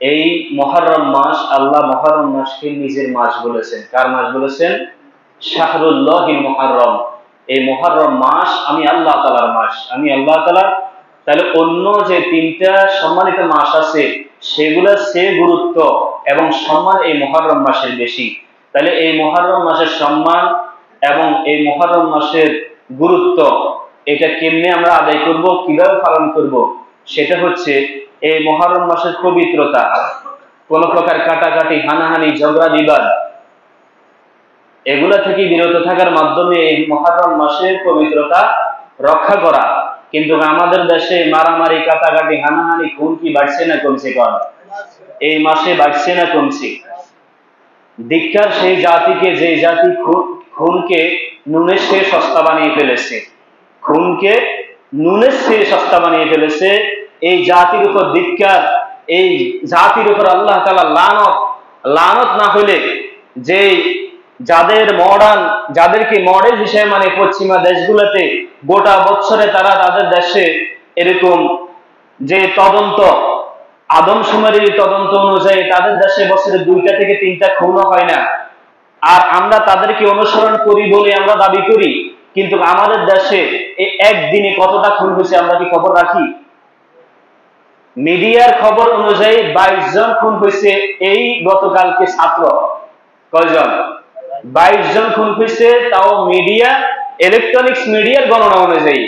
এই মুহররম মাস, আল্লাহ মুহররম মাসকে নিজের মাস বলেছেন। কার মাস বলেছেন? শাহরুল্লাহিল মুহররম। এই মুহররম মাস আমি আল্লাহ তাআলার মাস, আমি আল্লাহ তাআলা। তাহলে অন্য যে তিনটা সম্মানিত মাস আছে সেগুলোর চেয়ে গুরুত্ব এবং সম্মান এই মুহররম মাসের বেশি। তাহলে এই মুহররম মাসের সম্মান এবং এই মুহররম মাসের গুরুত্ব এটা কেমনে আমরা আদায় করব, কিভাবে পালন করব, সেটা হচ্ছে এই মুহররম মাসের পবিত্রতা। কোন প্রকার কাটাকাটি, হানাহানি, ঝগড়া বিবাদ এগুলা থেকে বিরত থাকার মাধ্যমে এই মুহররম মাসের পবিত্রতা রক্ষা করা। কিন্তু আমাদের দেশে মারামারি, কাটাকাটি, হানাহানি, খুন কি বাড়ছে না কমছে? কর এই মাসে বাড়ছে না কমছে? ধিক্কার সেই জাতিকে যে জাতি খুনকে নুনের চেয়ে সস্তা বানিয়ে ফেলেছে, খুনকে নুনের চেয়ে সস্তা বানিয়ে ফেলেছে। এই জাতির উপর ধিক্কার, এই জাতির উপর আল্লাহ তাআলা লানত। লানত না হলে যে যাদেরকে মডেল হিসেবে মানে পশ্চিমা দেশগুলোতে গোটা বছরে তারা তাদের দেশে এরকম যে তদন্ত, আদমশুমারির তদন্ত অনুযায়ী তাদের দেশে বছরে 2টা থেকে 3টা খুন হয় না। আর আমরা তাদেরকে অনুসরণ করি বলে আমরা দাবি করি, কিন্তু আমাদের দেশে একদিনে কতটা খুন হয়েছে আমরা কি খবর রাখি? মিডিয়ার খবর অনুযায়ী 22 জন খুন হয়েছে এই গতকালকে। ছাত্র কয়জন? 22 জন খুন হয়েছে, তাও মিডিয়া, ইলেকট্রনিক্স মিডিয়ার গণনা অনুযায়ী।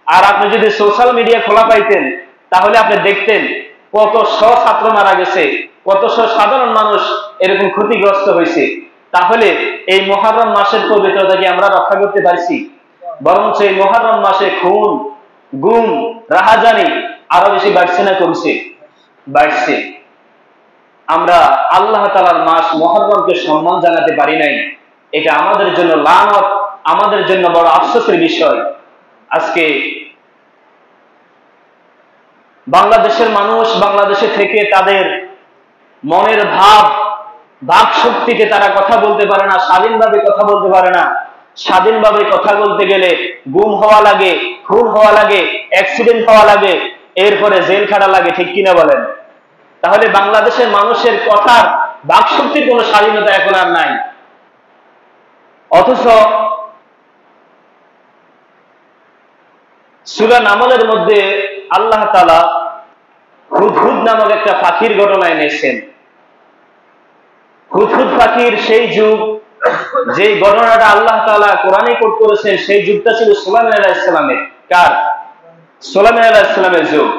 আর আপনি যদি সোশ্যাল মিডিয়া খোলা পাইতেন তাহলে আপনি দেখতেন কত ছাত্র মারা গেছে, কত সাধারণ মানুষ এরকম ক্ষতিগ্রস্ত হয়েছে। তাহলে এই মুহররম মাসের পবিত্রতা কি আমরা রক্ষা করতে পারছি? বরঞ্চ এই মুহররম মাসে খুন, গুম, রাহাজানি আরো বেশি বাড়ছে না কমছে? বাড়ছে। আমরা আল্লাহ তাআলার মাস মুহররমকে সম্মান জানাতে পারি নাই। এটা আমাদের জন্য লানত, আমাদের জন্য বড় আফসোসের বিষয়। আজকে বাংলাদেশের মানুষ বাংলাদেশে থেকে তাদের মনের ভাব শক্তিকে তারা কথা বলতে পারে না, স্বাধীনভাবে কথা বলতে পারে না। স্বাধীনভাবে কথা বলতে গেলে গুম হওয়া লাগে, খুন হওয়া লাগে, অ্যাক্সিডেন্ট হওয়া লাগে, এরপরে জেল খাটা লাগে। ঠিক কিনা বলেন? তাহলে বাংলাদেশের মানুষের কথার বাক শক্তির কোনো স্বাধীনতা এখন আর নাই। অথচ সূরা নামলের মধ্যে আল্লাহ তাআলা হুদহুদ নামক একটা পাখির ঘটনা এনেছেন। হুদহুদ পাখির সেই যুগ, যে ঘটনাটা আল্লাহ তাআলা কোরআনে কোট করেছেন, সেই যুগটা ছিল সুলাইমান আলাইহিস সালামের। কার? সুলাইমান আলাইহিস সালামের যুগ।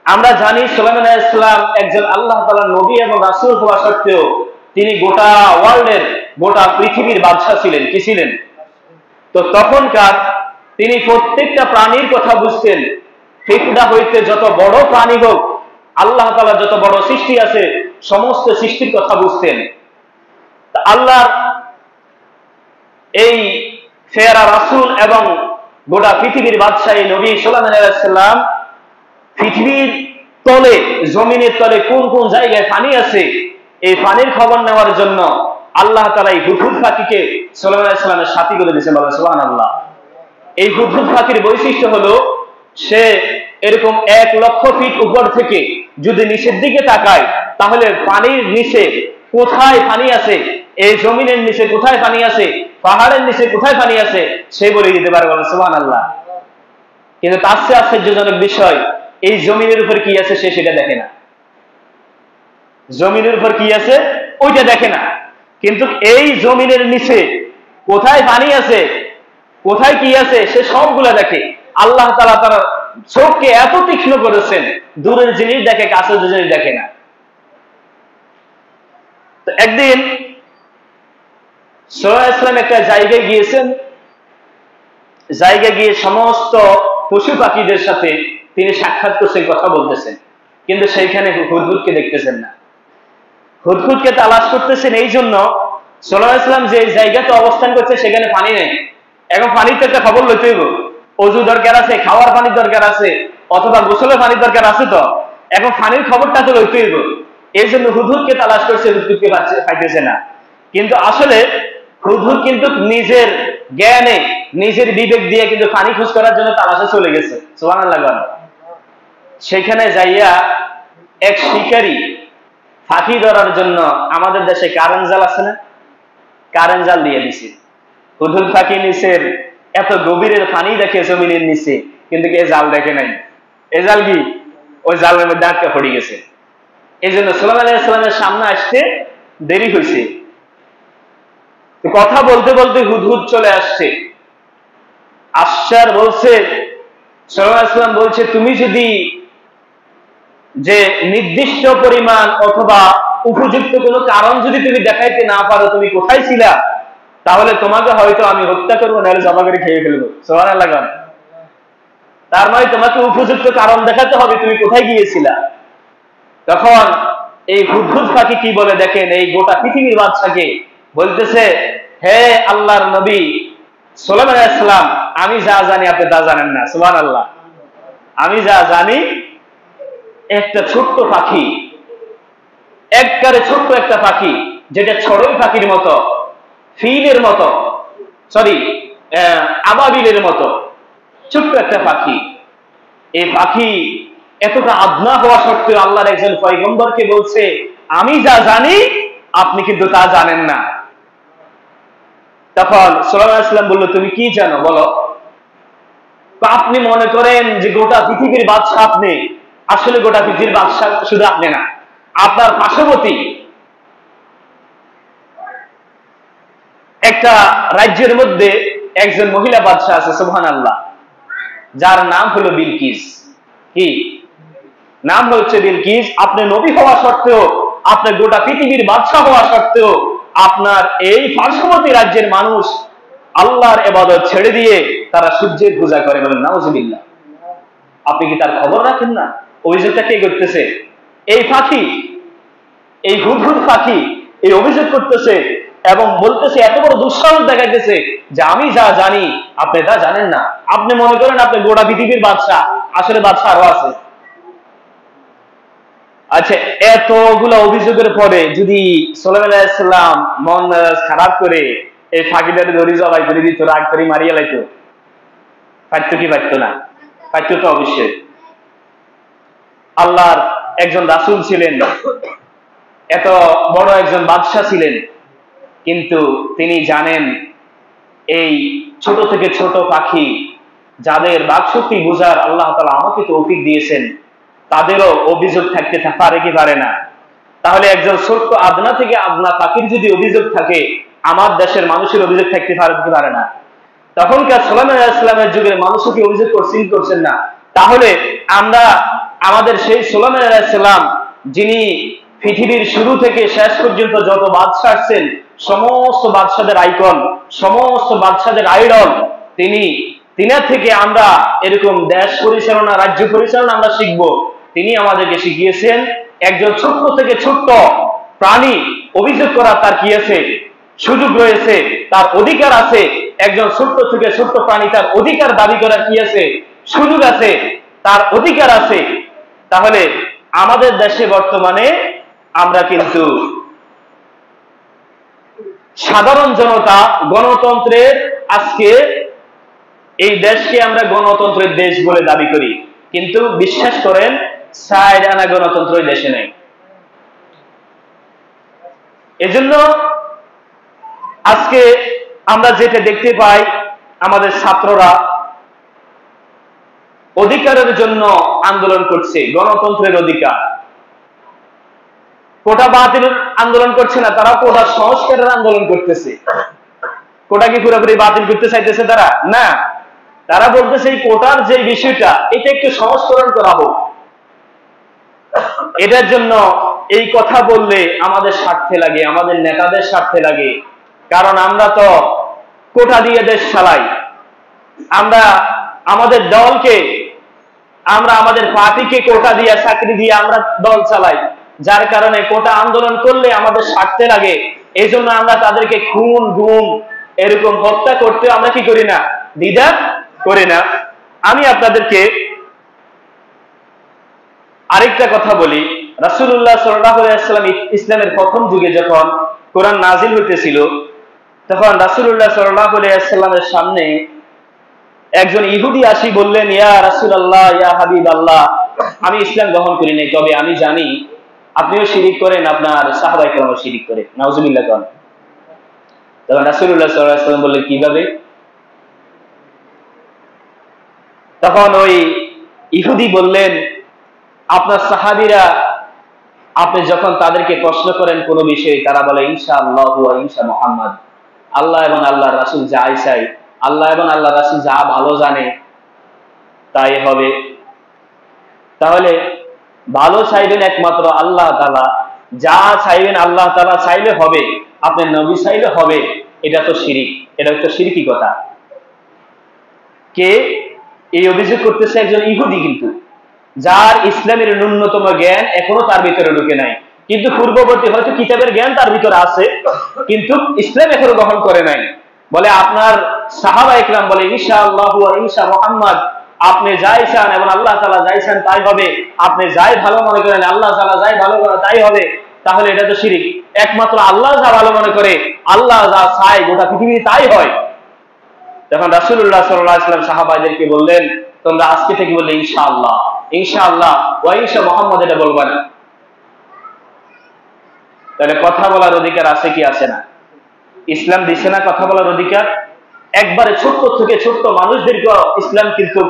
আমরা জানি সুলাইমান আলাইহিস সালাম একজন আল্লাহ তাআলার নবী এবং রাসূল হওয়া সত্ত্বেও তিনি গোটা ওয়ার্ল্ডের, গোটা পৃথিবীর বাদশা ছিলেন। কি ছিলেন? তো তখনকার তিনি প্রত্যেকটা প্রাণীর কথা বুঝতেন। পিঁপড়া হইতে যত বড় প্রাণী হোক, আল্লাহ তাআলা যত বড় সৃষ্টি আছে সমস্ত সৃষ্টির কথা বুঝতেন। আল্লাহর এই ফেরা রাসূল এবং গোটা পৃথিবীর বাদশা এই নবী সুলাইমান আলাইহিস সালাম পৃথিবীর তলে, জমিনের তলে কোন কোন জায়গায় পানি আছে এই পানির খবর নেওয়ার জন্য আল্লাহ তাআলা এই হুদহুদ পাখিকে সুলাইমান আলাইহিস সালামের সাথী করে দিয়েছেন। বলেন সুবহানাল্লাহ। এই হুদহুদ পাখির বৈশিষ্ট্য হলো সে এরকম 1 লক্ষ ফিট উপর থেকে যদি নিচের দিকে তাকায় তাহলে পানির নিচে কোথায় পানি আছে, এই জমিনের নিচে কোথায় পানি আছে, পাহাড়ের নিচে কোথায় পানি আছে সে বলে দিতে পারে। বলেন সুবহানাল্লাহ। কিন্তু তার চেয়ে আশ্চর্যজনক বিষয়, এই জমিনের উপর কি আছে সে সেটা দেখে না। জমিনের উপর কি আছে ওইটা দেখে না, কিন্তু এই জমিনের নিচে কোথায় পানি আছে, কোথায় কি আছে সে সবগুলা দেখে। আল্লাহ তাআলা তার চোখকে এত তীক্ষ্ণ করেছেন, দূরের জিনিস দেখে, কাছের জিনিস দেখে না। তো একদিন সুলাইমান আলাইহিস সালাম একটা জায়গায় গিয়েছেন। জায়গায় গিয়ে সমস্ত পশু পাখিদের সাথে তিনি সাক্ষাৎ করছেন, কথা বলতেছেন, কিন্তু সেইখানে হুদহুদকে দেখতেছেন না। হুদহুদকে তালাশ করতেছেন। এই জন্য সুলাইমান আলাইহিস সালাম যে জায়গাতে অবস্থান করছে সেখানে পানি নেই। এখন পানির তো একটা খবর লইতে হইব, অজু দরকার আছে, খাওয়ার পানির দরকার আছে, অথবা গোসলের পানির দরকার আছে। তো এখন পানির খবরটা তো লইতে হইব। এই জন্য হুদহুদকে তালাশ করছে, হুদহুদকে পাইতেছে না। কিন্তু আসলে হুদহুদ কিন্তু নিজের জ্ঞানে, নিজের বিবেক দিয়ে কিন্তু পানি খোঁজ করার জন্য তালাশে চলে গেছে। সুবহানাল্লাহ। সেখানে যাইয়া এক শিকারী ফাঁকি ধরার জন্য আমাদের দেশে কারেন্ট জাল আছে না, কারেন্ট জাল দিয়ে দিছে। হুদহুদ ফাঁকি নিচের এত গভীরের পানি দেখে জমিনের নিচে, কিন্তু এ জাল দেখে নাই। এ জাল কি? ওই জালের মধ্যে আটকে পড়ে গেছে। এই জন্য সুলাইমান আলাইহিস সালামের সামনে আসতে দেরি হয়েছে। কথা বলতে বলতে হুদহুদ চলে আসছে। আশ্চার বলছে, সুলাইমান আলাইহিস সালাম বলছে, তুমি যদি যে নির্দিষ্ট পরিমাণ অথবা উপযুক্ত কোনো কারণ যদি তুমি দেখাইতে না পারো তুমি কোথায় ছিলা, তাহলে তোমাকে হয়তো আমি হত্যা করবো, নাহলে জবা করে খেয়ে ফেলবো। সুবহানাল্লাহ। তার মানে তোমাকে উপযুক্ত কারণ দেখাতে হবে তুমি কোথায় গিয়েছিলা। তখন এই হুদহুদ পাখি কি বলে দেখেন, এই গোটা পৃথিবীর বাদশাকে বলতেছে, হে আল্লাহর নবী সুলাইমান আলাইহিস সালাম, আমি যা জানি আপনি তা জানেন না। সুবহানাল্লাহ। আমি যা জানি, একটা ছোট্ট পাখি, একবারে ছোট্ট একটা পাখি, যেটা ছড়ই পাখির মতো, ফিলের মতো, সরি আবাবিলের মতো ছোট্ট একটা পাখি। এই পাখি এতটা আদনা হওয়া সত্ত্বেও আল্লাহর একজন পয়গম্বরকে বলছে, আমি যা জানি আপনি কিন্তু তা জানেন না। তখন সুলাইমান আলাইহিস সালাম বলল, তুমি কি জানো বলো। আপনি মনে করেন যে গোটা পৃথিবীর বাদশা আপনি, আসলে গোটা পৃথিবীর বাদশা শুধু আপনি না, আপনার পার্শ্ববর্তী একটা রাজ্যের মধ্যে একজন মহিলা বাদশা আছে, সুবহানাল্লাহ, যার নাম হলো বিলকিস। কি নাম? হচ্ছে বিলকিস। আপনি নবী হওয়া সত্ত্বেও, আপনার গোটা পৃথিবীর বাদশা হওয়া সত্ত্বেও, আপনার এই পার্শ্ববর্তী রাজ্যের মানুষ আল্লাহর ইবাদত ছেড়ে দিয়ে তারা সূর্যের পূজা করে। বলেন নাউজুবিল্লাহ। আপনি কি তার খবর রাখেন না? অভিযোগটা কে করতেছে? এই পাখি, এই হুদহুদ পাখি এই অভিযোগ করতেছে এবং বলতেছে, এত বড় দুঃসাহস দেখাইতেছে যে আমি যা জানি আপনি তা জানেন না। আপনি মনে করেন আপনি গোটা পৃথিবীর বাদশা, আসলে বাদশা আরো আছে। আচ্ছা, এতগুলো অভিযোগের পরে যদি সুলাইমান আলাইহিস সালাম মন খারাপ করে এই ফাঁকিটারে ধরি জবাই করে দিত, রাগ করে মারিয়া লাইতো, পারতো কি পারতো না? পারতো তো অবশ্যই। আল্লাহর একজন রাসূল ছিলেন, এত বড় একজন বাদশা ছিলেন, কিন্তু তিনি জানেন এই ছোট থেকে ছোট পাখি যাদের বাকশক্তি বোঝার আল্লাহ তাআলা আমাকে তৌফিক দিয়েছেন, তাদেরও অভিযোগ থাকতে পারে কি পারে না? তাহলে একজন ছোট্ট আদনা থেকে আদনা পাখির যদি অভিযোগ থাকে, আমার দেশের মানুষের অভিযোগ থাকতে পারে কি পারে না? তখনকার সুলাইমান আলাইহিস সালামের যুগের মানুষও কি অভিযোগ করছেন না? তাহলে আমরা আমাদের সেই সুলাইমান আলাইহিস সালাম, যিনি পৃথিবীর শুরু থেকে শেষ পর্যন্ত যত বাদশা আসছেন, সমস্ত বাদশাদের আইকন, সমস্ত বাদশাদের আইডল, তিনার থেকে আমরা এরকম দেশ পরিচালনা, রাজ্য পরিচালনা আমরা শিখব। তিনি আমাদেরকে শিখিয়েছেন একজন ছোট্ট থেকে ছোট্ট প্রাণী অভিযোগ করা তার কি আছে? সুযোগ রয়েছে, তার অধিকার আছে। একজন ছোট্ট থেকে ছোট্ট প্রাণী তার অধিকার দাবি করার কি আছে? সুযোগ আছে, তার অধিকার আছে। তাহলে আমাদের দেশে বর্তমানে আমরা কিন্তু সাধারণ জনতা গণতন্ত্রের, আজকে এই দেশকে আমরা গণতন্ত্রের দেশ বলে দাবি করি, কিন্তু বিশ্বাস করেন ৬০ আনা গণতন্ত্র দেশে নেই। এজন্য আজকে আমরা যেটা দেখতে পাই, আমাদের ছাত্ররা অধিকারের জন্য আন্দোলন করছে, গণতন্ত্রের অধিকার। কোটা বাতিলের আন্দোলন করছে না, তারা কোটা সংস্কারের আন্দোলন করতেছে। কোটা কি পুরোপুরি বাতিল করতে চাইতেছে তারা? না, তারা বলতেছে এই কোটার যে বিষয়টা, এটা একটু সংস্করণ করা হোক। এটার জন্য এই কথা বললে আমাদের স্বার্থে লাগে, আমাদের নেতাদের স্বার্থে লাগে। কারণ আমরা তো কোটা দিয়ে দেশ চালাই, আমরা আমাদের দলকে, আমরা আমাদের পার্টিকে কোটা দিয়ে, চাকরি দিয়ে আমরা দল চালাই, যার কারণে কোটা আন্দোলন করলে আমাদের স্বার্থে লাগে। এই জন্য আমরা তাদেরকে খুন, গুম, এরকম হত্যা করতে আমরা কি করি না? দ্বিধা করি না। আমি আপনাদেরকে আরেকটা কথা বলি। রাসূলুল্লাহ সাল্লাল্লাহু আলাইহি ওয়াসাল্লাম ইসলামের প্রথম যুগে যখন কোরআন নাজিল হইতেছিল, তখন রাসূলুল্লাহ সাল্লাল্লাহু আলাইহি ওয়াসাল্লামের সামনে একজন ইহুদি আসি বললেন, ইয়া রাসূলুল্লাহ, ইয়া হাবিবাল্লাহ, আমি ইসলাম গ্রহণ করি নাই, তবে আমি জানি আপনিও শিরিক করেন, আপনার সাহাবায়ে কেরামও শিরিক করে, নাউজুবিল্লাহ কোন। তখন রাসূলুল্লাহ সাল্লাল্লাহু আলাইহি ওয়াসাল্লাম বললেন কিভাবে? তখন ওই ইহুদি বললেন, আপনার সাহাবীরা আপনি যখন তাদেরকে প্রশ্ন করেন কোনো বিষয়ে, তারা বলে ইনশাআল্লাহ ওয়া ইনশা মুহাম্মদ, আল্লাহ এবং আল্লাহর রাসূল যা চায়, আল্লাহ এবং আল্লাহর রাসূল যা ভালো জানে তাই হবে। তাহলে ভালো চাইবেন একমাত্র আল্লাহ তাআলা, যা চাইবেন আল্লাহ তাআলা চাইলে হবে, আপনার নবী চাইলে হবে, এটা তো শিরিক, এটা তো শিরকি কথা। কে এই অভিযোগ করতেছে? একজন ইহুদি, কিন্তু যার ইসলামের ন্যূনতম জ্ঞান এখনো তার ভিতরে ঢুকে নাই, কিন্তু পূর্ববর্তী হয়তো কিতাবের জ্ঞান তার ভিতরে আছে, কিন্তু ইসলাম এখনো গ্রহণ করে নাই। বলে আপনার সাহাবায়ে কেরাম বলে ইনশাআল্লাহ ওয়া ইনশা মুহাম্মদ, আপনি যাই চান এবং আল্লাহ তাআলা যাই চান তাই হবে, আপনি যাই ভালো মনে করেন আল্লাহ তাআলা যাই ভালো করে তাই হবে। তাহলে এটা তো শিরিক। একমাত্র আল্লাহ যা ভালো মনে করে, আল্লাহ যা চায় গোটা পৃথিবীতে তাই হয়। তখন রাসূলুল্লাহ সাল্লাল্লাহু আলাইহি ওয়াসাল্লাম সাহাবাদেরকে বললেন, তোমরা আজকে থেকে বললে ইনশাআল্লাহ, ইনশাআল্লাহ ওয়া ইনশা মুহাম্মদ, এটা বলবা না। তাহলে কথা বলার অধিকার আছে কি আছে না? ইসলাম দিছে না কথা বলার অধিকার? একবারে ছোট্ট থেকে ছোট্ট মানুষদেরকে ইসলাম কিন্তু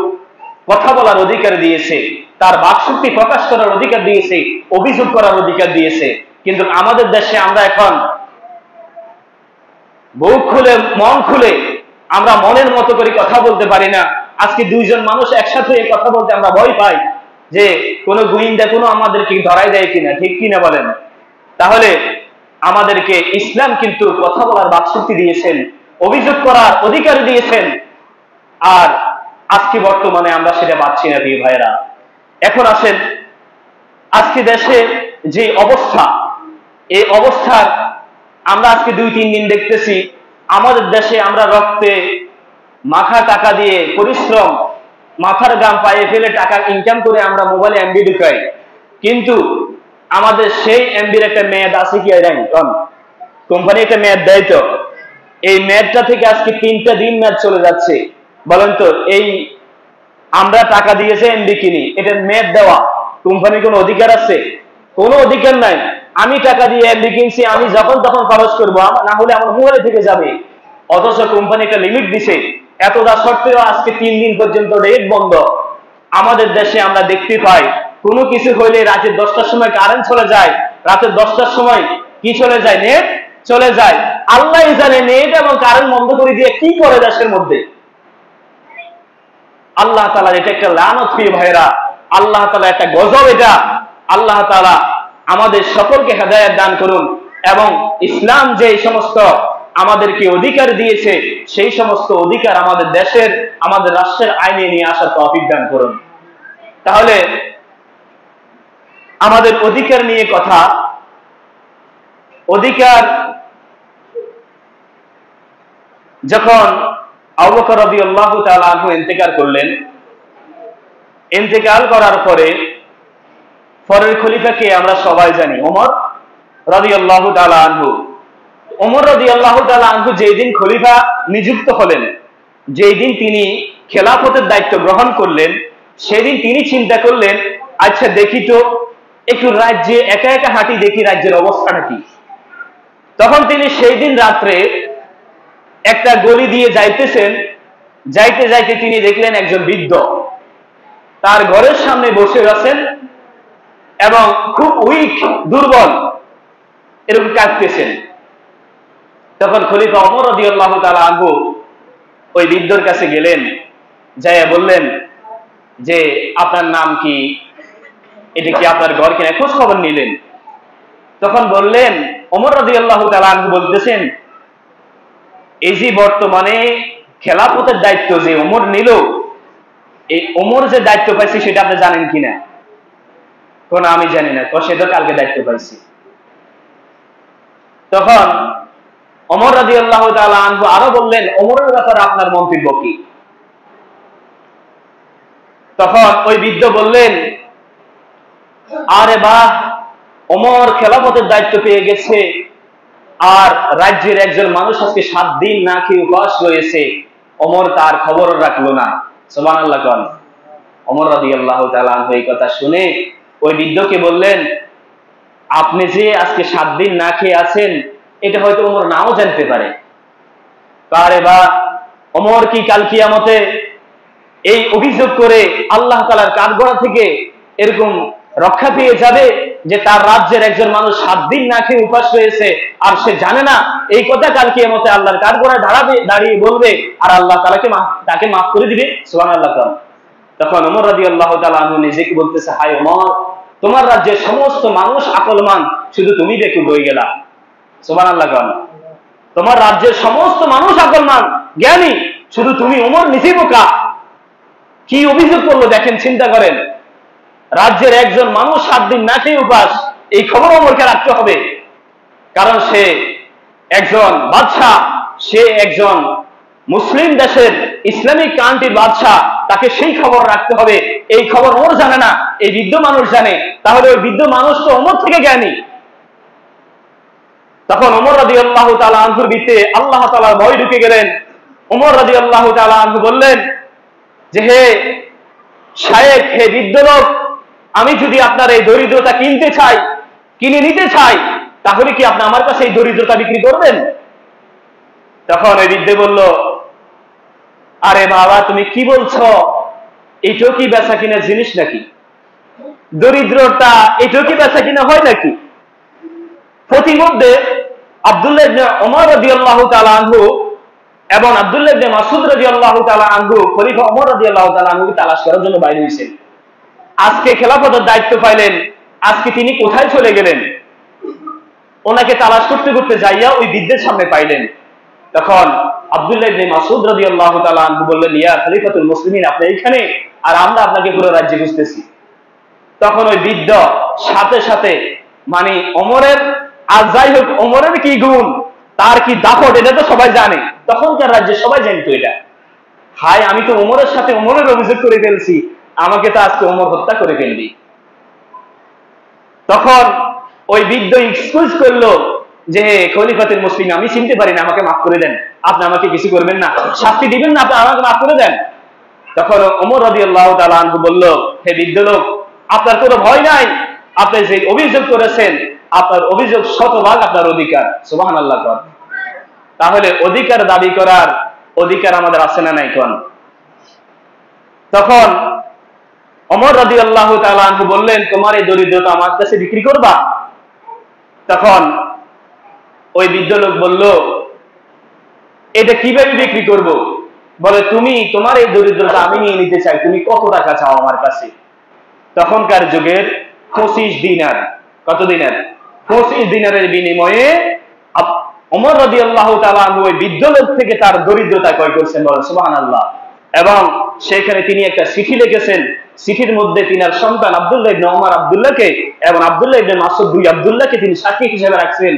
কথা বলার অধিকার দিয়েছে, তার বাকশক্তি প্রকাশ করার অধিকার দিয়েছে, অভিযোগ করার অধিকার দিয়েছে। কিন্তু আমাদের দেশে আমরা এখন বুক খুলে মন খুলে আমরা মনের মতো করে কথা বলতে পারি না। আজকে দুইজন মানুষ একসাথে কথা বলতে আমরা ভয় পাই যে কোনো গোয়েন্দা কোনো আমাদেরকে ধরাই দেয় কিনা, ঠিক কিনা বলেন? তাহলে আমাদেরকে ইসলাম কিন্তু কথা বলার বাকশক্তি দিয়েছেন, অভিযোগ করার অধিকার দিয়েছেন, আর আজকে বর্তমানে আমরা সেটা পাচ্ছি না প্রিয় ভাইরা। এখন আসেন, আজকে দেশে যে অবস্থা, এই অবস্থার আমরা আজকে 2-3 দিন দেখতেছি আমাদের দেশে আমরা রক্তে মাখা টাকা দিয়ে পরিশ্রম, মাথার ঘাম পায়ে ফেলে টাকা ইনকাম করে আমরা মোবাইলে এমবি ঢুকাই, কিন্তু আমাদের সেই এমবির একটা মেয়াদ আছে কি নাই? কোম্পানি একটা মেয়াদ দেয়, তো এই মেয়াদটা থেকে আজকে 3টা দিন মেয়াদ চলে যাচ্ছে। বলেন তো, এই আমরা টাকা দিয়েছে এমবি কিনি, এটার মেয়াদ দেওয়া কোম্পানির কোনো অধিকার আছে? কোনো অধিকার নাই। আমি টাকা দিয়ে এমবি কিনছি, আমি যখন তখন খরচ করবো, না হলে আমার মোবাইলে থেকে যাবে। অথচ কোম্পানি একটা লিমিট দিছে, এতটা সত্ত্বেও আজকে 3 দিন পর্যন্ত নেট বন্ধ। আমাদের দেশে আমরা দেখতে পাই কোনো কিছু হইলে রাতে 10টার সময় কারেন্ট চলে যায়, রাতে 10টার সময় কি চলে যায়? নেট চলে যায়। আল্লাহই জানে নেট এবং কারেন্ট বন্ধ করে দিয়ে কি করে দেশের মধ্যে। আল্লাহ তাআলা, এটা একটা লানত প্রিয় ভাইরা, আল্লাহ তাআলা একটা গজব এটা। আল্লাহ তাআলা আমাদের সকলকে হেদায়েত দান করুন এবং ইসলাম যে সমস্ত আমাদেরকে অধিকার দিয়েছে সেই সমস্ত অধিকার আমাদের দেশের, আমাদের রাষ্ট্রের আইনে নিয়ে আসার তৌফিক দান করুন। তাহলে আমাদের অধিকার নিয়ে কথা, অধিকার যখন আবু বকর রাদিয়াল্লাহু তাআলা আনহু ইন্তেকাল করলেন, ইন্তেকাল করার পরে পরের খলিফাকে আমরা সবাই জানি, ওমর রাদিয়াল্লাহু তাআলা আনহু। ওমর রাদিয়াল্লাহু তাআলা আনহু যেই দিন খলিফা নিযুক্ত হলেন, যেই দিন তিনি খেলাফতের দায়িত্ব গ্রহণ করলেন, সেদিন তিনি চিন্তা করলেন, আচ্ছা দেখি তো একটু রাজ্যে একা একা হাঁটি, দেখি রাজ্যের অবস্থাটা কি। তখন তিনি সেই দিন রাত্রে একটা গলি দিয়ে যাইতেছেন, যাইতে যাইতে তিনি দেখলেন একজন বৃদ্ধ তার ঘরের সামনে বসে আছেন এবং খুব উইক, দুর্বল, এরকম কাঁদতেছেন। তখন খলিফা ওমর রাদিয়াল্লাহু তাআলা আনহু ওই বৃদ্ধর কাছে গেলেন, যাইয়া বললেন যে আপনার নাম কি, এটা কি আপনার ঘর কিনা, খোঁজ খবর নিলেন। তখন বললেন, ওমর রাদিয়াল্লাহু তাআলা আনহু বলতেছেন, এই যে বর্তমানে খেলাফতের দায়িত্ব যে ওমর নিল, এই ওমর যে দায়িত্ব পাইছে সেটা আপনি জানেন কিনা? কোন আমি জানি না। তো সে তো কালকে দায়িত্ব পাইছি। তখন ওমর রাদিয়াল্লাহু তাআলা আনহু আরো বললেন, ওমরের ব্যাপারে আপনার মন্তব্য কি? তখন ওই বৃদ্ধ বললেন, আরে বাহ, ওমর খেলাফতের দায়িত্ব পেয়ে গেছে, আর রাজ্যের একজন মানুষ আজকে 7 দিন না খেয়ে উপবাস রয়েছে, ওমর তার খবর রাখলো না। সুবহানাল্লাহ কোন। ওমর রাদিয়াল্লাহু তাআলা আনহু এই কথা শুনে ওই বৃদ্ধকে বললেন, আপনি যে আজকে 7 দিন না খেয়ে আছেন, এটা হয়তো ওমর নাও জানতে পারে। আরে বা ওমর কি কাল কিয়ামতে এই অভিযোগ করে আল্লাহ তাআলার কাঠগড়া থেকে এরকম রক্ষা পেয়ে যাবে যে তার রাজ্যের একজন মানুষ 7 দিন না খেয়ে উপাস রয়েছে, আর সে জানে না এই কথা কাল কিয়ামতে আল্লাহর কাঠগড়ায় দাঁড়িয়ে বলবে, আর আল্লাহ তাকে মাফ করে দিবে? সুবহানাল্লাহ। তখন ওমর রাদিয়াল্লাহু তাআলা আনহু নিজেকে বলতেছে, হায় ওমর, তোমার রাজ্যের সমস্ত মানুষ আকলমান, শুধু তুমি বেকুব হয়ে গেলা। সুবহানাল্লাহ। তোমার রাজ্যের সমস্ত মানুষ আকলমান, জ্ঞানী, শুধু তুমি ওমর নিজেই বোকা। কি অভিযোগ করলো দেখেন, চিন্তা করেন। রাজ্যের একজন মানুষ 7 দিন না খেয়ে উপাস, এই খবর ওমরকে রাখতে হবে, কারণ সে একজন বাদশাহ, সে একজন মুসলিম দেশের ইসলামিক কান্ট্রির বাদশাহ, তাকে সেই খবর রাখতে হবে। এই খবর ওমর জানে না, এই বৃদ্ধ মানুষ জানে, তাহলে ওই বৃদ্ধ মানুষ তো ওমর থেকে জ্ঞানী। তখন ওমর রাদিয়াল্লাহু তাআলা আনহুর ভিতরে আল্লাহ তাআলার ভয় ঢুকে গেলেন। ওমর রাদিয়াল্লাহু তাআলা আনহু বললেন যে, হে শায়েখ, হে বৃদ্ধ লোক, আমি যদি আপনার এই দরিদ্রতা কিনে নিতে চাই, তাহলে কি আপনি আমার কাছে এই দরিদ্রতা বিক্রি করবেন? তখন এই বৃদ্ধ বলল, আরে বাবা, তুমি কি বলছো? এটাও কি বেচা কিনা জিনিস নাকি? দরিদ্রতা এটাও কি বেচা কিনা হয় নাকি? প্রতিমধ্যে আব্দুল্লাহ ইবনে ওমর রাদিয়াল্লাহু তাআলা আনহু এবং আব্দুল্লাহ ইবনে মাসউদ রাদিয়াল্লাহু তাআলা আনহু খলিফা ওমর রাদিয়াল্লাহু তাআলা আনহুকে তালাশ করার জন্য বাইরে হয়েছেন। আজকে খেলাফতের দায়িত্ব পাইলেন, আজকে তিনি কোথায় চলে গেলেন? ওনাকে তালাশ করতে করতে যাইয়া ওই বৃদ্ধের সামনে পাইলেন। তখন আব্দুল্লাহ ইবনে মাসউদ রাদিয়াল্লাহু তাআলা আনহু বললেন, ইয়া খলিফাতুল মুসলিমিন, আপনি এখানে, আর আমরা আপনাকে পুরো রাজ্যে খুঁজতেছি। তখন ওই বৃদ্ধ সাথে সাথে, মানে ওমরের, আর যাই হোক ওমরের কি গুণ, তার কি দাপট, এটা তো সবাই জানে, তখনকার রাজ্যে সবাই জানতো এটা। হায়, আমি তো ওমরের সাথে ওমরের অভিযোগ করে ফেলছি, আমাকে তো আজকে ওমর হত্যা করে ফেলবি। তখন ওই বৃদ্ধ এক্সকিউজ করলো যে, খলিফাতুল মুসলিম, আমি চিনতে পারি না, আমাকে মাফ করে দেন, আপনি আমাকে কিছু করবেন না, শাস্তি দিবেন না, আপনি আমাকে মাফ করে দেন। তখন ওমর রাদিয়াল্লাহু তাআলা আনহু বলল, হে বৃদ্ধ লোক, আপনার কোনো ভয় নাই, আপনি যে অভিযোগ করেছেন, আপনার অভিযোগ শতভাগ আপনার অধিকার। সুবহানাল্লাহ। তাহলে অধিকার দাবি করার অধিকার আমাদের আছে না নাই কোন? তখন ওমর রাদিয়াল্লাহু তাআলা আনহু বললেন, তোমার এই দরিদ্রতা আমার কাছে বিক্রি করবা? তখন ওই বৃদ্ধ লোক বলল, এটা কিভাবে বিক্রি করব? বলে, তুমি তোমার এই দরিদ্রতা আমি নিয়ে নিতে চাই, তুমি কত টাকা চাও আমার কাছে? তখনকার যুগের 25 দিনার, কত দিনার? 25 দিনারের বিনিময়ে ওমর রাদিয়াল্লাহু তাআলা আনহু ওই বৃদ্ধ লোক থেকে তার দরিদ্রতা ক্রয় করছেন, বলেন সুবহানাল্লাহ। এবং সেখানে তিনি একটা চিঠি লিখেছেন, চিঠির মধ্যে তিনার সন্তান আব্দুল্লাহ ইবনে ওমর আব্দুল্লাহকে এবং আব্দুল্লাহ ইবনে মাসউদ দুই আব্দুল্লাহকে তিনি সাক্ষী হিসেবে রাখছেন,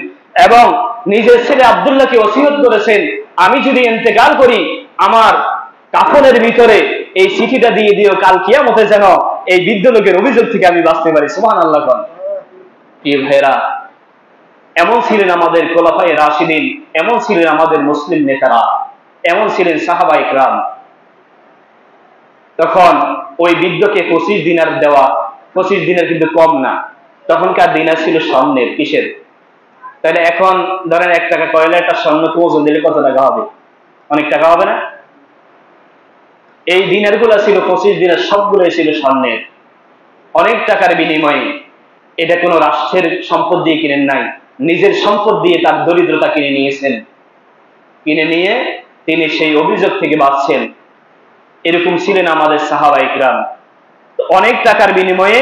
এবং নিজের ছেলে আব্দুল্লাহকে ওসিয়ত করেছেন, আমি যদি ইন্তেকাল করি, আমার কাফনের ভিতরে এই চিঠিটা দিয়ে দিও, কাল কিয়ামতে যেন এই বৃদ্ধ লোকের অভিযোগ থেকে আমি বাঁচতে পারি। সুবহানাল্লাহ। প্রিয় ভাইরা, এমন ছিলেন আমাদের খোলাফায়ে রাশিদিন, এমন ছিলেন আমাদের মুসলিম নেতারা, এমন ছিলেন সাহাবায়ে কেরাম। তখন ওই বৃদ্ধকে 25 দিনার দেওয়া, 25 দিনের কিন্তু কম না, তখনকার দিনার ছিল স্বর্ণের। কিসের? তাহলে এখন ধরেন 1 টাকা কয়লা, একটা স্বর্ণকে ওজন দিলে কত টাকা হবে? অনেক টাকা হবে না? এই দিনারগুলো ছিল 25 দিনের, সবগুলো ছিল স্বর্ণের, অনেক টাকার বিনিময়ে। এটা কোনো রাষ্ট্রের সম্পদ দিয়ে কিনেন নাই, নিজের সম্পদ দিয়ে তার দরিদ্রতা কিনে নিয়েছেন, কিনে নিয়ে তিনি সেই অভিযোগ থেকে বাঁচছেন। এরকম ছিলেন আমাদের সাহাবায়ে কেরাম, অনেক টাকার বিনিময়ে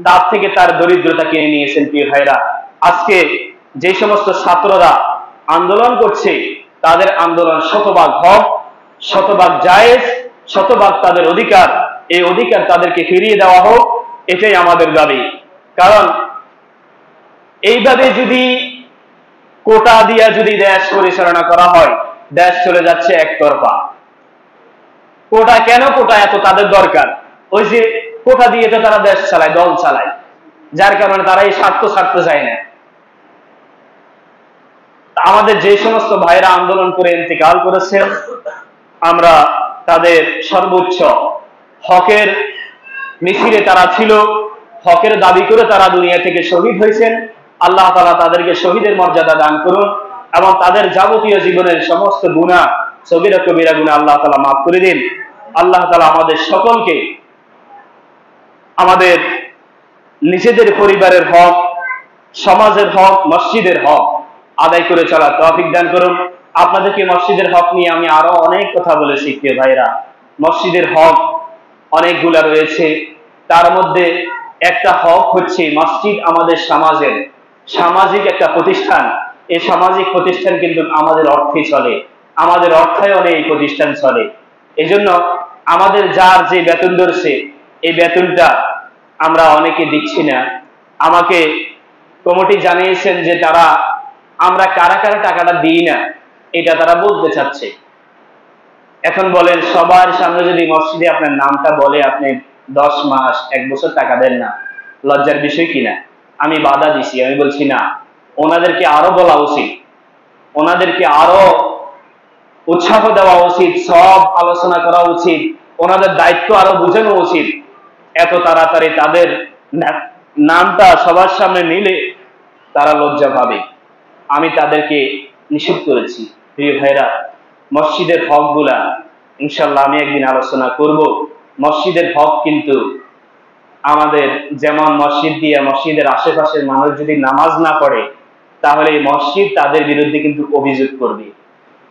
তার থেকে তার দরিদ্রতা কিনে নিয়েছেন। প্রিয় ভাইরা, আজকে যে সমস্ত ছাত্ররা আন্দোলন করছে, তাদের আন্দোলন শতভাগ হক, শতভাগ জায়েজ, শতভাগ তাদের অধিকার, এই অধিকার তাদেরকে ফিরিয়ে দেওয়া হোক, এটাই আমাদের দাবি। কারণ এইভাবে যদি কোটা দিয়া যদি দেশ পরিচালনা করা হয়, দেশ চলে যাচ্ছে একতরফা। কোটা কেন? কোটা এত তাদের দরকার, ওই যে কোটা দিয়ে তো তারা দেশ চালায়, দল চালায়, যার কারণে তারা এই স্বার্থ ছাড়তে চায় না। আমাদের যে সমস্ত ভাইরা আন্দোলন করে ইন্তেকাল করেছেন, আমরা তাদের সর্বোচ্চ হকের মিছিলে তারা ছিল, হকের দাবি করে তারা দুনিয়া থেকে শহীদ হয়েছেন, আল্লাহ তাআলা তাদেরকে শহীদের মর্যাদা দান করুন এবং তাদের যাবতীয় জীবনের সমস্ত গুনাহ সগীরা কবিরা গুনাহ আল্লাহ তাআলা মাফ করে দিন। আল্লাহ তাআলা আমাদের সকলকে আমাদের নিজেদের পরিবারের হক, সমাজের হক, মসজিদের হক আদায় করে চলার তৌফিক দান করুন। আপনাদেরকে মসজিদের হক নিয়ে আমি আরো অনেক কথা বলেছি প্রিয় ভাইরা। মসজিদের হক অনেকগুলা রয়েছে, তার মধ্যে একটা হক হচ্ছে মসজিদ আমাদের সমাজের সামাজিক একটা প্রতিষ্ঠান। এই সামাজিক প্রতিষ্ঠান কিন্তু আমাদের অর্থে চলে, আমাদের অর্থায়নে এই প্রতিষ্ঠান চলে। এই জন্য আমাদের যার যে বেতন ধরছে এই বেতনটা আমরা অনেকে দিচ্ছি না। আমাকে কমিটি জানিয়েছেন যে তারা আমরা কারা কারা টাকাটা দিই না এটা তারা বলতে চাচ্ছে। এখন বলেন সবার সামনে যদি মসজিদে আপনার নামটা বলে আপনি 10 মাস 1 বছর টাকা দেন না, লজ্জার বিষয় কিনা? আমি বাধা দিছি, আমি বলছি না, ওনাদেরকে আরো বলা উচিত, ওনাদেরকে আরো উৎসাহ দেওয়া উচিত, সব আলোচনা করা উচিত, ওনাদের দায়িত্ব আরো বোঝানো উচিত। এত তাড়াতাড়ি তাদের নামটা সবার সামনে নিলে তারা লজ্জা পাবে। আমি তাদেরকে নিষেধ করেছি। প্রিয় ভাইরা, মসজিদের হক গুলা ইনশাল্লাহ আমি একদিন আলোচনা করব। মসজিদের হক কিন্তু আমাদের, যেমন মসজিদ দিয়ে মসজিদের আশেপাশের মানুষ যদি নামাজ না পড়ে তাহলে এই মসজিদ তাদের বিরুদ্ধে কিন্তু অভিযোগ করবে।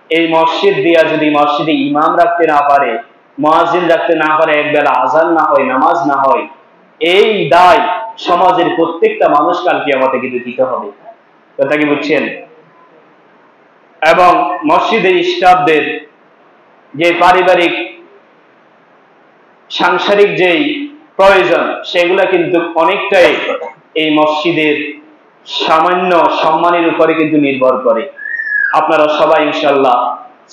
এই মসজিদ দিয়া যদি মসজিদে ইমাম রাখতে না পারে, মুয়াজ্জিন রাখতে না পারে, একবেলা আজান না হয়, নামাজ না হয়, এই দায় সমাজের প্রত্যেকটা মানুষ কাল কিয়ামতে কিন্তু দিতে হবে। কথা কি বুঝছেন? এবং মসজিদের স্টাফদের যে পারিবারিক সাংসারিক যেই প্রয়োজন সেগুলা কিন্তু অনেকটাই এই মসজিদের সামান্য সম্মানের উপরে কিন্তু নির্ভর করে। আপনারা সবাই ইনশাল্লাহ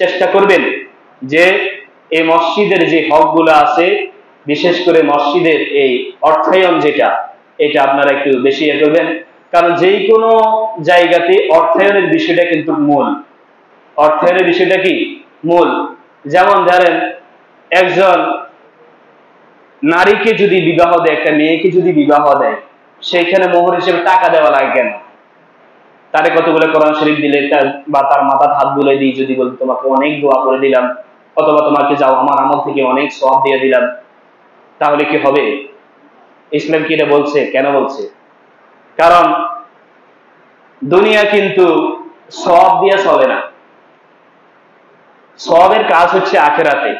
চেষ্টা করবেন যে এই মসজিদের যে হকগুলো আছে, বিশেষ করে মসজিদের এই অর্থায়ন যেটা, এটা আপনারা একটু বেশি করবেন। কারণ যেই কোনো জায়গাতে অর্থায়নের বিষয়টা কিন্তু মূল। অর্থায়নের বিষয়টা কি মূল। যেমন ধরেন একজন নারীকে যদি বিবাহ দেয়, একটা মেয়েকে যদি বিবাহ দেয়, সেইখানে মোহর হিসেবে টাকা দেওয়া লাগে কেন? তারে কতগুলো কোরআন শরীফ দিলে বা তার মাথা হাত বুলে দিই, যদি বলি তোমাকে অনেক দোয়া করে দিলাম অথবা তোমাকে যাও আমার আমল থেকে অনেক সওয়াব দিয়ে দিলাম, তাহলে কি হবে? ইসলাম কি এটা বলছে? কেন বলছে? কারণ দুনিয়া কিন্তু সওয়াব দিয়ে চলে না, সওয়াবের কাজ হচ্ছে আখিরাতে।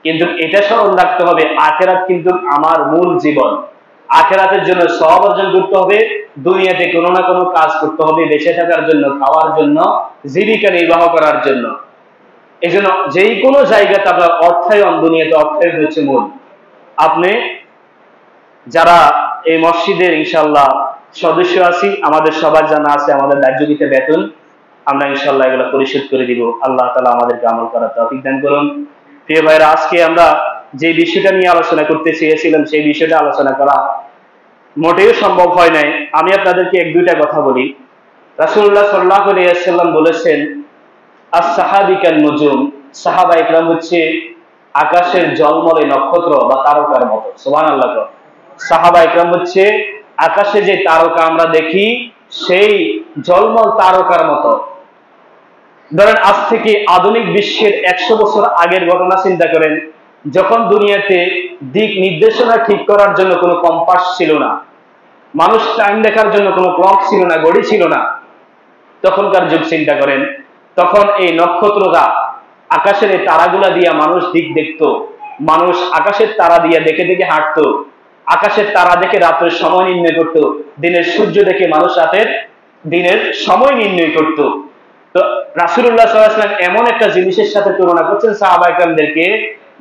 কিন্তু এটা স্মরণ রাখতে হবে আখিরাত কিন্তু আমার মূল জীবন। আখিরাতের জন্য সওয়াব অর্জন করতে হবে, দুনিয়াতে কোনো না কোনো কাজ করতে হবে বেঁচে থাকার জন্য, খাওয়ার জন্য, জীবিকা নির্বাহ করার জন্য। এই জন্য যেই কোনো জায়গাতে আপনার অর্থায়ন, দুনিয়াতে অর্থায়ন হচ্ছে মূল। আপনি যারা এই মসজিদের ইনশাল্লাহ সদস্য আছি, আমাদের সবার জানা আছে আমাদের ন্যায্যবিতে বেতন, আমরা ইনশাল্লাহ এগুলো পরিশোধ করে দিব। আল্লাহ তাআলা আমাদেরকে আমল করার তৌফিক দান করুন। প্রিয় ভাইরা, আজকে আমরা যে বিষয়টা নিয়ে আলোচনা করতে চেয়েছিলাম সেই বিষয়টা আলোচনা করা মোটেও সম্ভব হয় নাই। আমি আপনাদেরকে 1-2টা কথা বলি। রাসূলুল্লাহ সাল্লাল্লাহু আলাইহি ওয়াসাল্লাম বলেছেন, আস-সাহাবী কান নুজুম, সাহাবায়ে কেরাম হচ্ছে আকাশের জলমলে নক্ষত্র বা তারকার মতো। সুবহানাল্লাহ। সাহাবায়ে কেরাম হচ্ছে আকাশে যে তারকা আমরা দেখি সেই জলমল তারকার মতো। ধরেন আজ থেকে আধুনিক বিশ্বের 100 বছর আগের ঘটনা চিন্তা করেন, যখন দুনিয়াতে দিক নির্দেশনা ঠিক করার জন্য কোনো কম্পাস ছিল না, মানুষ টাইম দেখার জন্য কোনো ক্লক ছিল না, ঘড়ি ছিল না, তখনকার যুগ চিন্তা করেন। তখন এই নক্ষত্ররা, আকাশের এই তারাগুলা দিয়া মানুষ দিক দেখতো, মানুষ আকাশের তারা দিয়া দেখে দেখে হাঁটতো, আকাশের তারা দেখে রাতের সময় নির্ণয় করত, দিনের সূর্য দেখে মানুষ রাতের দিনের সময় নির্ণয় করত। তো রাসূলুল্লাহ সাল্লাল্লাহু আলাইহি ওয়াসাল্লাম এমন একটা জিনিসের সাথে তুলনা করছেন সাহাবায়ে কেরামদেরকে,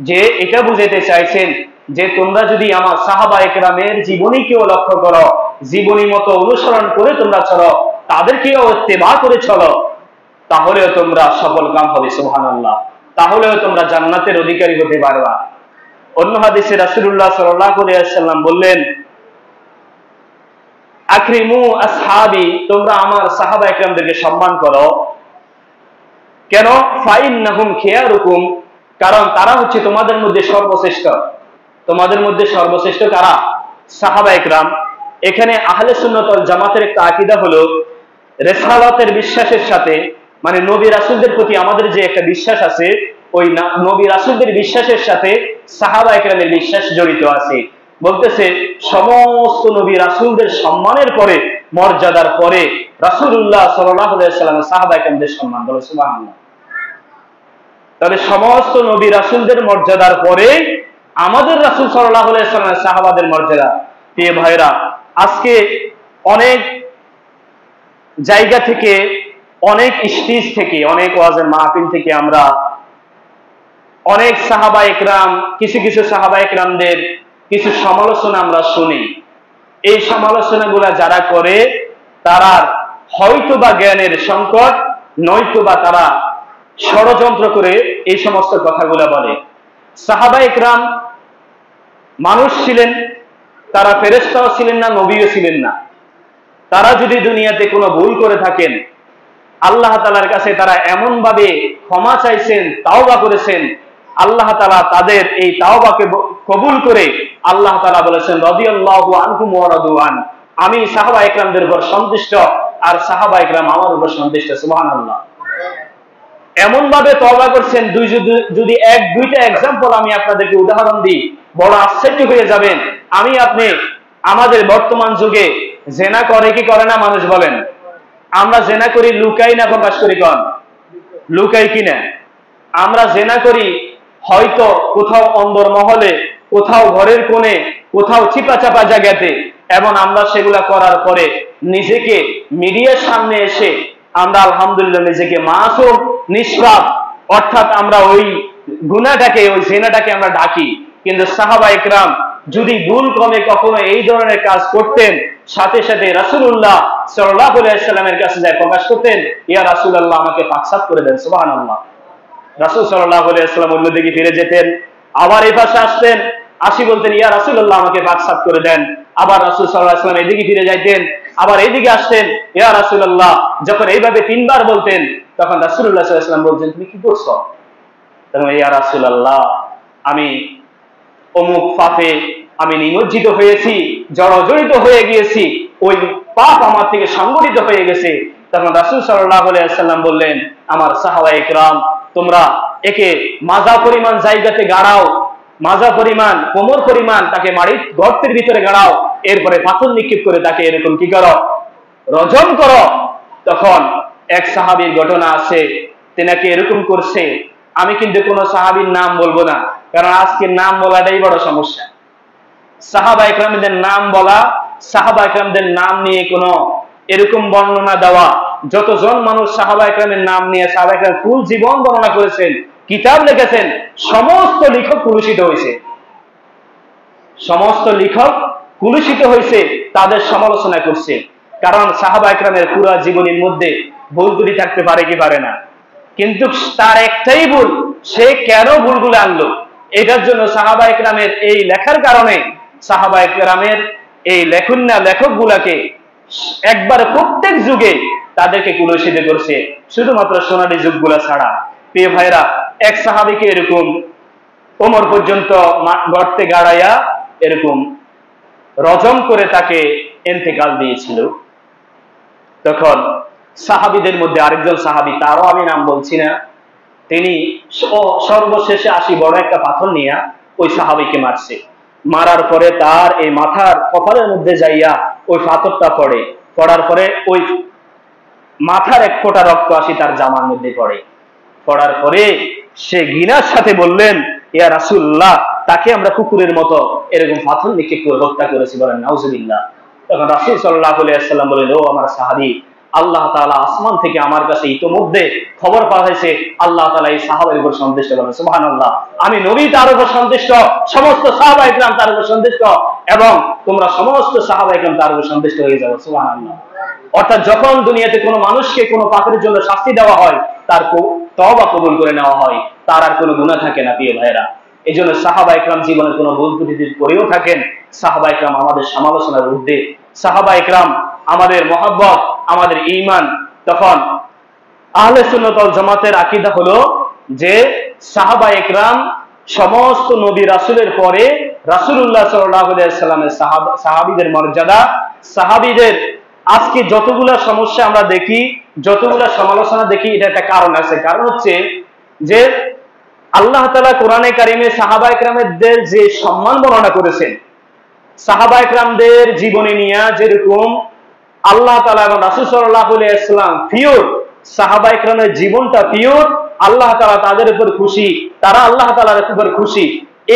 যে এটা বুঝাইতে চাইছেন যে তোমরা যদি আমার সাহাবায়ে কেরামের জীবনীকেও লক্ষ্য করো, জীবনী মতো অনুসরণ করে তোমরা চলো, তাদেরকেও ইত্তেবা করে চলো, তাহলেও তোমরা সফল কাম হবে। সুবহানাল্লাহ। তাহলেও তোমরা জান্নাতের অধিকারী হতে পারবা। অন্য হাদিসে রাসূলুল্লাহ সাল্লাল্লাহু আলাইহি ওয়াসাল্লাম বললেন, আকরিমু আসহাবি, তোমরা আমার সাহাবায়ে কেরামদেরকে সম্মান করো। কেন? ফাইন্নাহুম খিয়ারুকুম, কারণ তারা হচ্ছে তোমাদের মধ্যে সর্বশ্রেষ্ঠ। তোমাদের মধ্যে সর্বশ্রেষ্ঠ কারা? সাহাবায়ে কেরাম। এখানে আহলে সুন্নাত ওয়াল জামাতের একটা আকীদা হলো রিসালাতের বিশ্বাসের সাথে, মানে নবী রাসূলদের প্রতি আমাদের যে একটা বিশ্বাস আছে, ওই নবী রাসূলদের বিশ্বাসের সাথে সাহাবায়ে কেরামের বিশ্বাস জড়িত আছে। বলতেছে সমস্ত নবী রাসূলদের সম্মানের পরে, মর্যাদার পরে রাসূলুল্লাহ সাল্লাল্লাহু আলাইহি ওয়াসাল্লামের সাহাবায়ে কেরামদের সম্মান। বলো সুবহানাল্লাহ। তাহলে সমস্ত নবী রাসূলদের মর্যাদার পরে আমাদের রাসূল সাল্লাল্লাহু আলাইহি ওয়াসাল্লামের সাহাবাদের মর্যাদা। প্রিয় ভাইরা, আজকে অনেক জায়গা থেকে, অনেক স্টেজ থেকে, অনেক ওয়াজের মাহফিল থেকে আমরা অনেক সাহাবায়ে কেরাম, কিছু কিছু সাহাবায়ে কেরামদের কিছু সমালোচনা আমরা শুনি। এই সমালোচনাগুলা যারা করে তারা হয়তোবা জ্ঞানের সংকট, নয়তোবা তারা ষড়যন্ত্র করে এই সমস্ত কথাগুলা বলে। সাহাবায়ে কেরাম মানুষ ছিলেন, তারা ফেরেশতাও ছিলেন না, নবীও ছিলেন না। তারা যদি দুনিয়াতে কোনো ভুল করে থাকেন, আল্লাহ তাআলার কাছে তারা এমন ভাবে ক্ষমা চাইছেন, তাওবা করেছেন, আল্লাহ তাআলা তাদের এই তাওবাকে কবুল করে আল্লাহ তাআলা বলেছেন রাদিয়াল্লাহু আনহুম ওয়া রাদু আন, আমি সাহাবায়ে কেরামদের উপর সন্তুষ্ট আর সাহাবায়ে কেরাম আমার উপর সন্তুষ্ট। সুবহানাল্লাহ। এমন ভাবে তওবা করছেন, যদি এক দুইটা एग्जांपल আমি আপনাদেরকে উদাহরণ দিই, বড় আশ্চর্য হয়ে যাবেন। আপনি আমাদের বর্তমান যুগে জিনা করে কি করে না মানুষ বলেন? আমরা জিনা করি লুকাই না প্রকাশ করি? কোন লুকাই কিনা? আমরা জিনা করি হয়তো কোথাও অন্দর মহলে, কোথাও ঘরের কোণে, কোথাও চিপা চাপা জায়গাতে, এবং আমরা সেগুলা করার পরে নিজেকে মিডিয়ার সামনে এসে আমরা আলহামদুলিল্লাহ নিজেকে মাসুম, নিষ্পাপ, অর্থাৎ আমরা ওই গুনাহটাকে, ওই জিনাটাকে আমরা ঢাকি। কিন্তু সাহাবায়ে কেরাম যদি ভুল ক্রমে কখনো এই ধরনের কাজ করতেন, সাথে সাথে রাসূলুল্লাহ সাল্লাল্লাহু আলাইহি ওয়াসাল্লামের কাছে যায় প্রকাশ করতেন, ইয়া রাসূলুল্লাহ আমাকে পাকসাত করে দেন। সুবহানাল্লাহ। রাসূল সাল্লাল্লাহু আলাইহি ওয়াসাল্লাম অন্যদিকে ফিরে যেতেন, আবার এই পাশে আসতেন, আসি বলতেন ইয়া রাসূলুল্লাহ আমাকে পাকসাত করে দেন। আবার রাসূল সাল্লাল্লাহু আলাইহি ওয়াসাল্লাম এদিকে ফিরে যাইতেন, আবার এইদিকে আসতেন, ইয়া রাসূলুল্লাহ। যখন এইভাবে তিনবার বলতেন, তখন রাসূলুল্লাহ সাল্লাল্লাহু আলাইহি ওয়াসাল্লাম বলতেন তুমি কি করছো? তখন ইয়া রাসূলুল্লাহ আমি অমুক পাপে আমি নিমজ্জিত হয়েছি, জড়িত হয়ে গিয়েছি, ওই পাপ আমার থেকে সংগঠিত হয়ে গেছে। তখন রাসূল সাল্লাল্লাহু আলাইহি ওয়াসাল্লাম বললেন, আমার সাহাবায়ে কেরাম তোমরা একে মাজা পরিমাণ জায়গাতে গাড়াও, মাজা পরিমাণ, কোমর পরিমাণ তাকে মাটির গর্তের ভিতরে গাড়াও, এরপরে পাথর নিক্ষেপ করে তাকে এরকম কি করো, রজম করো। তখন এক সাহাবীর ঘটনা আছে, তেনাকে এরকম করছে। আমি কিন্তু কোন সাহাবীর নাম বলবো না, কারণ আজকে নাম বলাটাই বড় সমস্যা। সাহাবায়ে কেরামদের নাম বলা, সাহাবায়ে কেরামদের নাম নিয়ে কোন এরকম বর্ণনা দেওয়া, যতজন মানুষ সাহাবায়ে কেরামের নাম নিয়ে সাহাবায়ে কেরাম ফুল জীবন বর্ণনা করেছেন, কিতাব লিখেছেন, সমস্ত লেখক কুলুষিত হয়েছে। সমস্ত লেখক কুলুষিত হয়েছে, তাদের সমালোচনা করছে। কারণ সাহাবায়ে কেরামের পুরো জীবনের মধ্যে ভুল ত্রুটি থাকতে পারে কি পারে না, কিন্তু তার একটাই ভুল, সে কেন ভুলগুলো আনলো, এটার জন্য সাহাবায়ে কেরামের এই লেখার কারণে সাহাবায়ে কেরামের এই লেখক গুলাকে একবার প্রত্যেক যুগে তাদেরকে কুলুষিত করছে, শুধুমাত্র সোনালী যুগগুলা ছাড়া। প্রিয় ভাইরা, এক সাহাবীকে এরকম কোমর পর্যন্ত গর্তে গাড়াইয়া এরকম রজম করে তাকে ইন্তেকাল দিয়েছিল। তখন সাহাবীদের মধ্যে আরেকজন সাহাবী, তারও আমি নাম বলছি না, তিনি সর্বশেষে আসি বড় একটা পাথর নিয়ে ওই সাহাবীকে মারছে। মারার পরে তার এই মাথার কপালের মধ্যে যাইয়া ওই পাথরটা পড়ে, পড়ার পরে ওই মাথার এক ফোঁটা রক্ত আসি তার জামার মধ্যে পড়ে। পড়ার পরে সে ঘৃণার সাথে বললেন, ইয়া রাসূলুল্লাহ তাকে আমরা কুকুরের মতো এরকম পাথর নিক্ষেপ করে হত্যা করেছি, বলেন নাউজুবিল্লাহ। তখন রাসূল সাল্লাল্লাহু আলাইহি ওয়াসাল্লাম বললেন, ও আমার সাহাবী, আল্লাহ তাআলা আসমান থেকে আমার কাছে ইতোমধ্যে খবর পাঠাইছে আল্লাহ তাআলা এই সাহাবীর উপর সন্তুষ্ট। বলেন সুবহানাল্লাহ। আমি নবী তার উপর সন্তুষ্ট, সমস্ত সাহাবায়ে কেরাম তার উপর সন্তুষ্ট, এবং তোমরা সমস্ত সাহাবায়ে কেরাম তার উপর সন্তুষ্ট হয়ে যাও। সুবহানাল্লাহ। অর্থাৎ যখন দুনিয়াতে কোনো মানুষকে কোনো পাপের জন্য শাস্তি দেওয়া হয়, তার তওবা কবুল করে নেওয়া হয়, তার আর কোনো গুনাহ থাকে না। প্রিয় ভাইরা, এই জন্য সাহাবায়ে কেরাম জীবনের কোনো ভুল ত্রুটির পরেও থাকেন, সাহাবায়ে কেরাম আমাদের সমালোচনার ঊর্ধ্বে, সাহাবায়ে কেরাম আমাদের মহব্বত, আমাদের ঈমান। তখন আহলে সুন্নাত ওয়াল জামাতের আকীদা হলো যে সাহাবায়ে কেরাম সমস্ত নবী রাসূলের পরে রাসূলুল্লাহ সাল্লাল্লাহু আলাইহি ওয়াসাল্লামের সাহাবীদের মর্যাদা, সাহাবীদের আজকে যতগুলা সমস্যা আমরা দেখি, যতগুলা সমালোচনা দেখি, এটা একটা কারণ আছে। কারণ হচ্ছে যে আল্লাহ তাআলা কোরআনে কারিমে সাহাবায়ে কেরামদের যে সম্মান বর্ণনা করেছেন, সাহাবায়ে কেরামদের জীবনী নিয়ে যেরকম আল্লাহ তাআলা এবং রাসূল সাল্লাল্লাহু আলাইহি ওয়াসাল্লাম পিওর, সাহাবায়ে কেরামের জীবনটা পিওর, আল্লাহ তাআলা তাদের উপর খুশি, তারা আল্লাহ তাআলার উপর খুশি,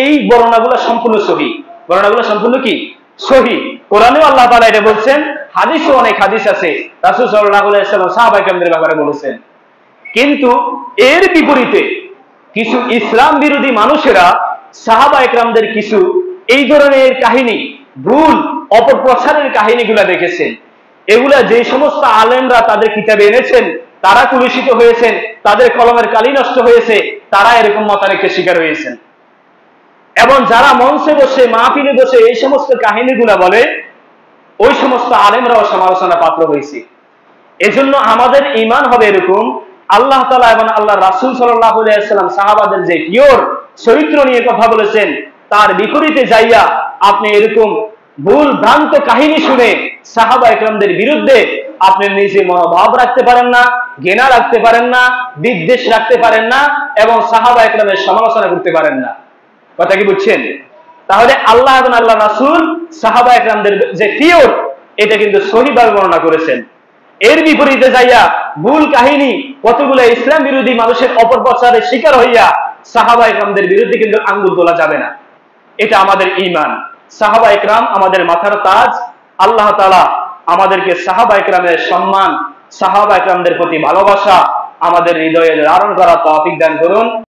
এই বর্ণনাগুলো সম্পূর্ণ সহিহ। বর্ণনাগুলো সম্পূর্ণ কি? সহিহ। কোরআনেও আল্লাহ তাআলা এটা বলছেন, হাদিসও অনেক হাদিস আছে রাসূল সাল্লাল্লাহু আলাইহি ওয়াসাল্লাম সাহাবায়ে কেরামদের ব্যাপারে বলেছেন। কিন্তু এর বিপরীতে কিছু ইসলাম বিরোধী মানুষেরা সাহাবায়ে কেরামদের কিছু এই ধরনের কাহিনী, ভুল অপপ্রচারের কাহিনীগুলা দেখেছেন। এগুলা যে সমস্ত আলেমরা তাদের কিতাবে এনেছেন, তারা কুলুষিত হয়েছেন, তাদের কলমের কালি নষ্ট হয়েছে, তারা এরকম মতানৈক্যের শিকার হয়েছেন। এবং যারা মঞ্চে বসে, মাহফিলে বসে এই সমস্ত কাহিনীগুলা বলে, ওই সমস্ত আলেমরাও সমালোচনা পাত্র হয়েছে। এজন্য আমাদের ঈমান হবে এরকম, আল্লাহ তাআলা এবং আল্লাহ রাসূল সাল্লাল্লাহু আলাইহি ওয়াসাল্লাম সাহাবাদের যে পিওর চরিত্র নিয়ে কথা বলেছেন, তার বিপরীতে যাইয়া আপনি এরকম ভুল ভ্রান্ত কাহিনী শুনে সাহাবায়ে কেরামদের বিরুদ্ধে আপনি নিজে মনোভাব রাখতে পারেন না, ঘৃণা রাখতে পারেন না, বিদ্বেষ রাখতে পারেন না, এবং সাহাবায়ে কেরামের সমালোচনা করতে পারেন না। কথা কি বুঝছেন? তাহলে আল্লাহ এবং আল্লাহ রাসূল সাহাবায়ে কেরামদের যে পিওর, এটা কিন্তু সহিহভাবে বর্ণনা করেছেন। এর বিপরীতে যাইয়া ভুল কাহিনী, কতগুলো ইসলাম বিরোধী মানুষের অপপ্রচারের শিকার হইয়া সাহাবায়ে কেরামদের বিরুদ্ধে কিন্তু আঙ্গুল তোলা যাবে না। এটা আমাদের ঈমান। সাহাবায়ে কেরাম আমাদের মাথার তাজ। আল্লাহ তাআলা আমাদেরকে সাহাবায়ে কেরামের সম্মান, সাহাবায়ে কেরামদের প্রতি ভালোবাসা আমাদের হৃদয়ে ধারণ করার তৌফিক দান করুন।